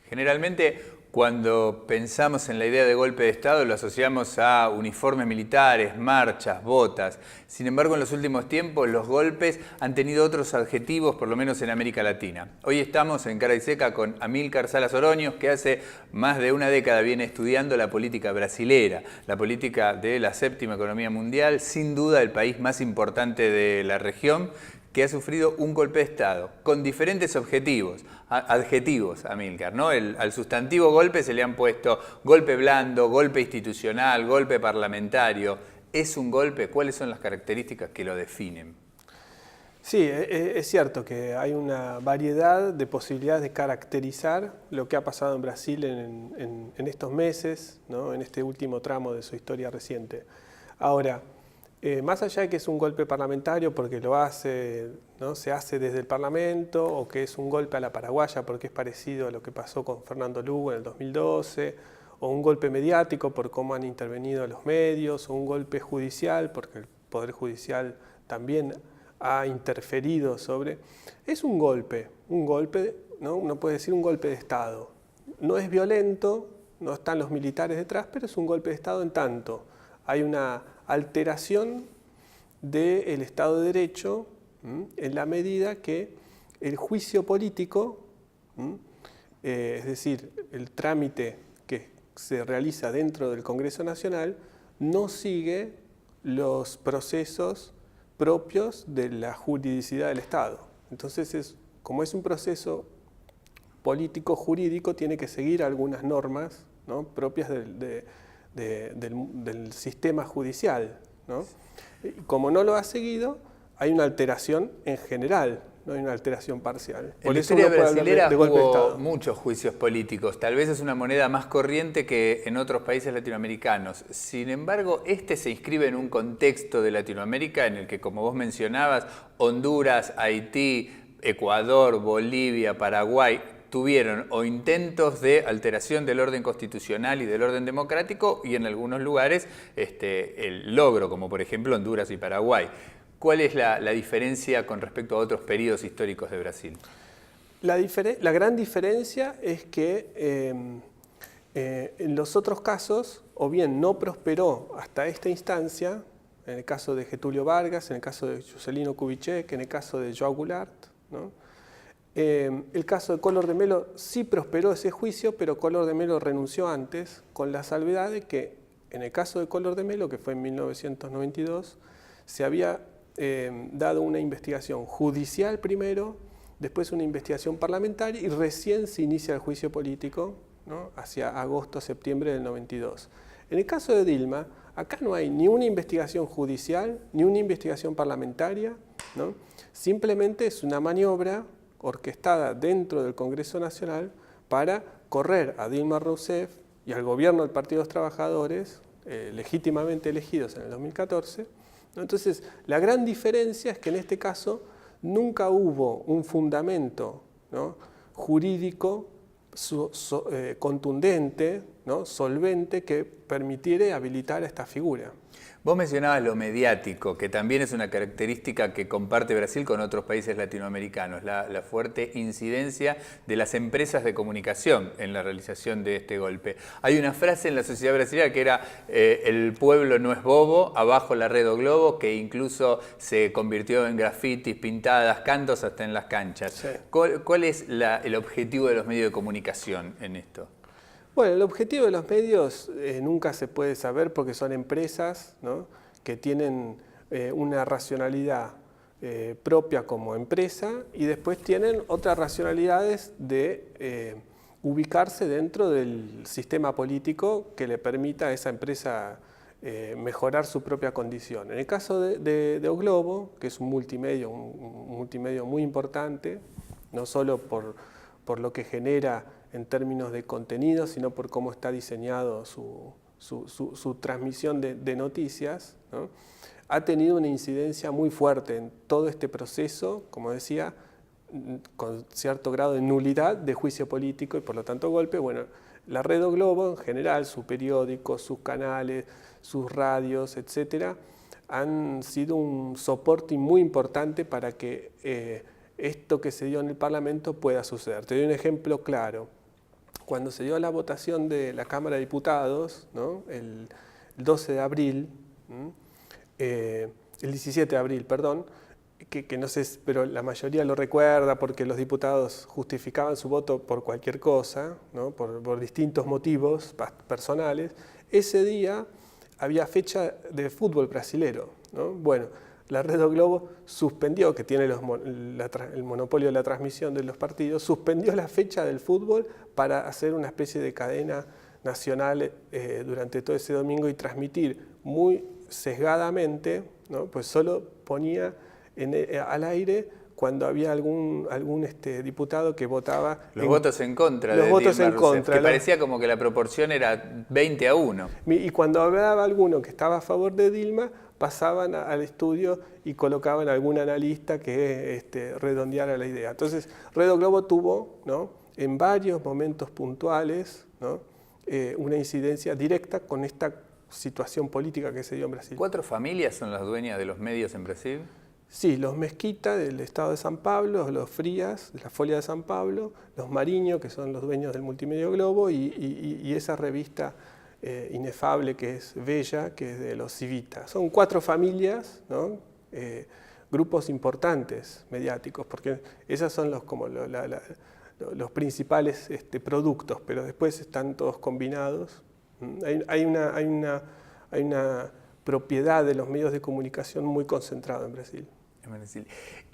Generalmente, cuando pensamos en la idea de golpe de Estado, lo asociamos a uniformes militares, marchas, botas. Sin embargo, en los últimos tiempos, los golpes han tenido otros adjetivos, por lo menos en América Latina. Hoy estamos en Cara y Seca con Amílcar Salas Oroños, que hace más de una década viene estudiando la política brasilera, la política de la séptima economía mundial, sin duda el país más importante de la región, que ha sufrido un golpe de Estado, con diferentes adjetivos, Amílcar, ¿no? Al sustantivo golpe se le han puesto golpe blando, golpe institucional, golpe parlamentario. ¿Es un golpe? ¿Cuáles son las características que lo definen? Sí, es cierto que hay una variedad de posibilidades de caracterizar lo que ha pasado en Brasil en estos meses, ¿no? En este último tramo de su historia reciente. Ahora, más allá de que es un golpe parlamentario porque lo hace, ¿no? Se hace desde el Parlamento, o que es un golpe a la paraguaya porque es parecido a lo que pasó con Fernando Lugo en el 2012, o un golpe mediático por cómo han intervenido los medios, o un golpe judicial porque el Poder Judicial también ha interferido sobre... Es un golpe, ¿no? Uno puede decir un golpe de Estado. No es violento, no están los militares detrás, pero es un golpe de Estado en tanto hay una alteración del Estado de Derecho en la medida que el juicio político, es decir, el trámite que se realiza dentro del Congreso Nacional, no sigue los procesos propios de la juridicidad del Estado. Entonces, como es un proceso político jurídico, tiene que seguir algunas normas, ¿no? propias del sistema judicial, ¿no? Y como no lo ha seguido, hay una alteración en general, no hay una alteración parcial. En la historia brasilera hubo muchos juicios políticos, tal vez es una moneda más corriente que en otros países latinoamericanos. Sin embargo, este se inscribe en un contexto de Latinoamérica en el que, como vos mencionabas, Honduras, Haití, Ecuador, Bolivia, Paraguay, tuvieron o intentos de alteración del orden constitucional y del orden democrático y en algunos lugares el logro, como por ejemplo Honduras y Paraguay. ¿Cuál es la diferencia con respecto a otros periodos históricos de Brasil? La gran diferencia es que en los otros casos, o bien no prosperó hasta esta instancia, en el caso de Getúlio Vargas, en el caso de Juscelino Kubitschek, en el caso de João Goulart, ¿no? El caso de Collor de Mello sí prosperó ese juicio, pero Collor de Mello renunció antes, con la salvedad de que en el caso de Collor de Mello, que fue en 1992, se había dado una investigación judicial primero, después una investigación parlamentaria y recién se inicia el juicio político, ¿no? Hacia agosto, septiembre del 92. En el caso de Dilma, acá no hay ni una investigación judicial, ni una investigación parlamentaria, ¿no? Simplemente es una maniobra orquestada dentro del Congreso Nacional para correr a Dilma Rousseff y al gobierno del Partido de los Trabajadores, legítimamente elegidos en el 2014. Entonces, la gran diferencia es que en este caso nunca hubo un fundamento, ¿no? jurídico contundente, ¿no? solvente, que permitiera habilitar esta figura. Vos mencionabas lo mediático, que también es una característica que comparte Brasil con otros países latinoamericanos, la fuerte incidencia de las empresas de comunicación en la realización de este golpe. Hay una frase en la sociedad brasileña que era el pueblo no es bobo, abajo la red o globo, que incluso se convirtió en grafitis, pintadas, cantos hasta en las canchas. Sí. ¿Cuál es el objetivo de los medios de comunicación en esto? Bueno, el objetivo de los medios nunca se puede saber porque son empresas, ¿no? que tienen una racionalidad propia como empresa y después tienen otras racionalidades de ubicarse dentro del sistema político que le permita a esa empresa mejorar su propia condición. En el caso de O Globo, que es un multimedio muy importante, no solo por lo que genera en términos de contenido, sino por cómo está diseñado su transmisión de noticias, ¿no? Ha tenido una incidencia muy fuerte en todo este proceso, como decía, con cierto grado de nulidad de juicio político y por lo tanto golpe. Bueno, la red O Globo en general, su periódico, sus canales, sus radios, etcétera, han sido un soporte muy importante para que esto que se dio en el Parlamento pueda suceder. Te doy un ejemplo claro. cuando se dio la votación de la Cámara de Diputados, ¿no? el 12 de abril, el 17 de abril, perdón, que no sé, pero la mayoría lo recuerda porque los diputados justificaban su voto por cualquier cosa, ¿no? por distintos motivos personales. Ese día había fecha de fútbol brasilero, ¿no? Bueno, la Red do Globo suspendió, que tiene el monopolio de la transmisión de los partidos, suspendió la fecha del fútbol para hacer una especie de cadena nacional durante todo ese domingo y transmitir muy sesgadamente, ¿no? Pues solo ponía al aire cuando había algún diputado que votaba... Los votos en contra los de votos Dilma en Rousseff, contra, que parecía como que la proporción era 20-1. Y cuando hablaba alguno que estaba a favor de Dilma, pasaban al estudio y colocaban a algún analista que redondeara la idea. Entonces, Red do Globo tuvo, ¿no? en varios momentos puntuales, ¿no? Una incidencia directa con esta situación política que se dio en Brasil. 4 familias son las dueñas de los medios en Brasil. Sí, los Mesquita del estado de San Pablo, los Frías de la Folha de San Pablo, los Mariño, que son los dueños del Multimedio Globo, y esa revista inefable que es Bella, que es de los Civita. Son 4 familias, ¿no? Grupos importantes mediáticos, porque esos son los principales productos, pero después están todos combinados. Hay una propiedad de los medios de comunicación muy concentrada en Brasil.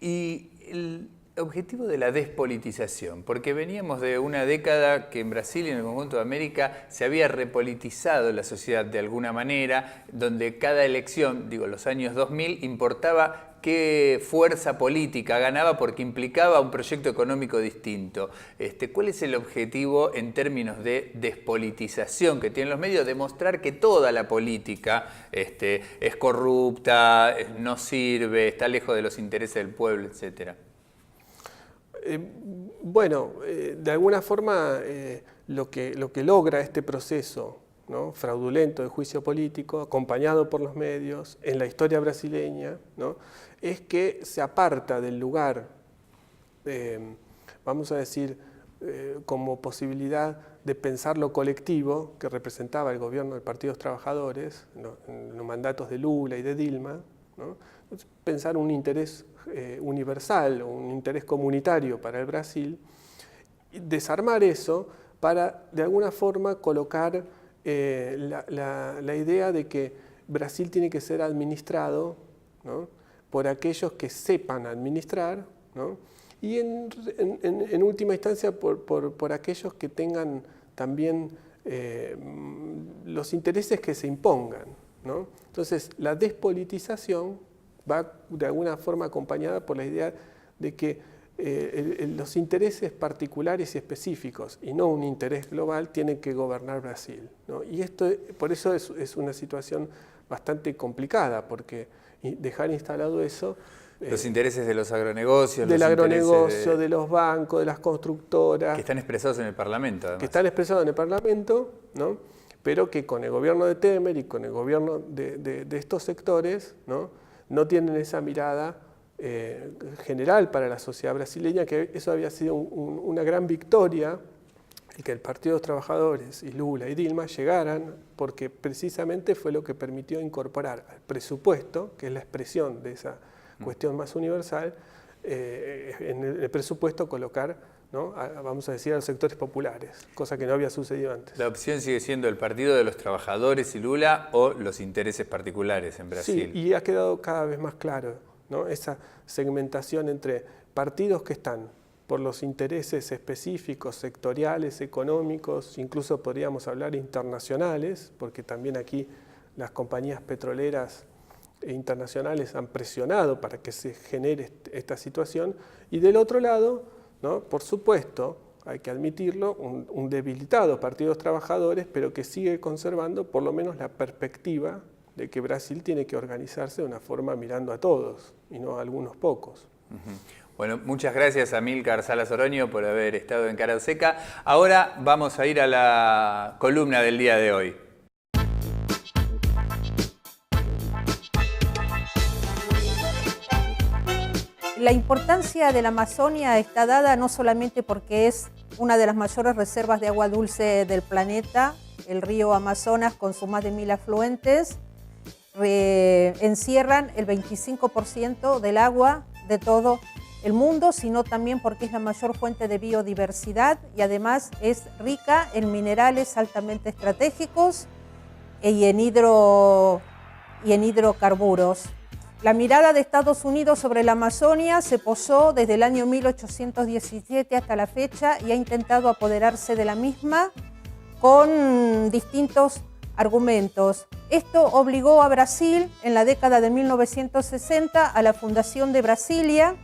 Y el objetivo de la despolitización, porque veníamos de una década que en Brasil y en el conjunto de América se había repolitizado la sociedad de alguna manera, donde cada elección, los años 2000, importaba qué fuerza política ganaba porque implicaba un proyecto económico distinto. ¿Cuál es el objetivo en términos de despolitización que tienen los medios? Demostrar que toda la política es corrupta, no sirve, está lejos de los intereses del pueblo, etcétera. De alguna forma lo que logra este proceso, ¿no? fraudulento de juicio político, acompañado por los medios, en la historia brasileña, ¿no? es que se aparta del lugar, vamos a decir, como posibilidad de pensar lo colectivo que representaba el gobierno del Partido de los Trabajadores, ¿no? en los mandatos de Lula y de Dilma, ¿no? Pensar un interés universal, un interés comunitario para el Brasil, y desarmar eso para de alguna forma colocar la idea de que Brasil tiene que ser administrado, ¿no? por aquellos que sepan administrar, ¿no? y en última instancia por aquellos que tengan también los intereses que se impongan, ¿no? Entonces la despolitización va de alguna forma acompañada por la idea de que los intereses particulares y específicos y no un interés global tienen que gobernar Brasil, ¿no? Y por eso es una situación bastante complicada, porque dejar instalado eso... Los intereses de los agronegocios. Del agronegocio, de los bancos, de las constructoras. Que están expresados en el Parlamento, además. Que están expresados en el Parlamento, ¿no? Pero que con el gobierno de Temer y con el gobierno de estos sectores, no tienen esa mirada general para la sociedad brasileña, que eso había sido una gran victoria, y que el Partido de los Trabajadores y Lula y Dilma llegaran, porque precisamente fue lo que permitió incorporar al presupuesto, que es la expresión de esa cuestión más universal, en el presupuesto colocar, ¿no? vamos a decir, a los sectores populares, cosa que no había sucedido antes. La opción sigue siendo el Partido de los Trabajadores y Lula o los intereses particulares en Brasil. Sí, y ha quedado cada vez más claro, ¿no? esa segmentación entre partidos que están por los intereses específicos, sectoriales, económicos, incluso podríamos hablar internacionales, porque también aquí las compañías petroleras internacionales han presionado para que se genere esta situación, y del otro lado, ¿no? por supuesto, hay que admitirlo, un debilitado Partido de los Trabajadores, pero que sigue conservando por lo menos la perspectiva de que Brasil tiene que organizarse de una forma mirando a todos y no a algunos pocos. Bueno, muchas gracias a Amílcar Salas Oroño por haber estado en Cara Seca. Ahora vamos a ir a la columna del día de hoy. La importancia de la Amazonia está dada no solamente porque es una de las mayores reservas de agua dulce del planeta, el río Amazonas con sus más de 1000 afluentes, encierran el 25% del agua de todo el mundo, sino también porque es la mayor fuente de biodiversidad y además es rica en minerales altamente estratégicos y en hidrocarburos. La mirada de Estados Unidos sobre la Amazonia se posó desde el año 1817 hasta la fecha y ha intentado apoderarse de la misma con distintos argumentos. Esto obligó a Brasil en la década de 1960 a la fundación de Brasilia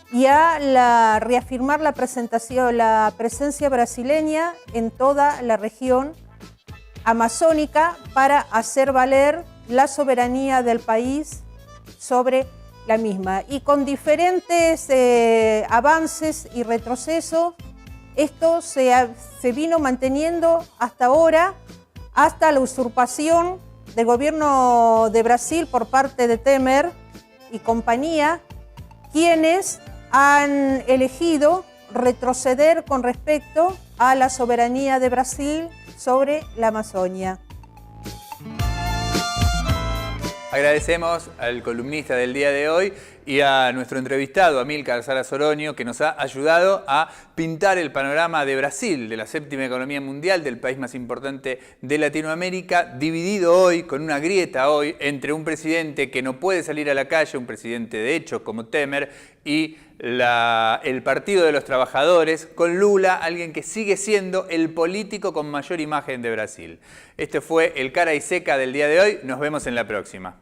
y a reafirmar la presencia brasileña en toda la región amazónica para hacer valer la soberanía del país sobre la misma. Y con diferentes avances y retrocesos, esto se vino manteniendo hasta ahora, hasta la usurpación del gobierno de Brasil por parte de Temer y compañía, quienes han elegido retroceder con respecto a la soberanía de Brasil sobre la Amazonia. Agradecemos al columnista del día de hoy y a nuestro entrevistado, Amílcar Salas Oroño, que nos ha ayudado a pintar el panorama de Brasil, de la séptima economía mundial, del país más importante de Latinoamérica, dividido hoy, con una grieta hoy, entre un presidente que no puede salir a la calle, un presidente de hecho como Temer, y el Partido de los Trabajadores, con Lula, alguien que sigue siendo el político con mayor imagen de Brasil. Este fue el Cara y Seca del día de hoy. Nos vemos en la próxima.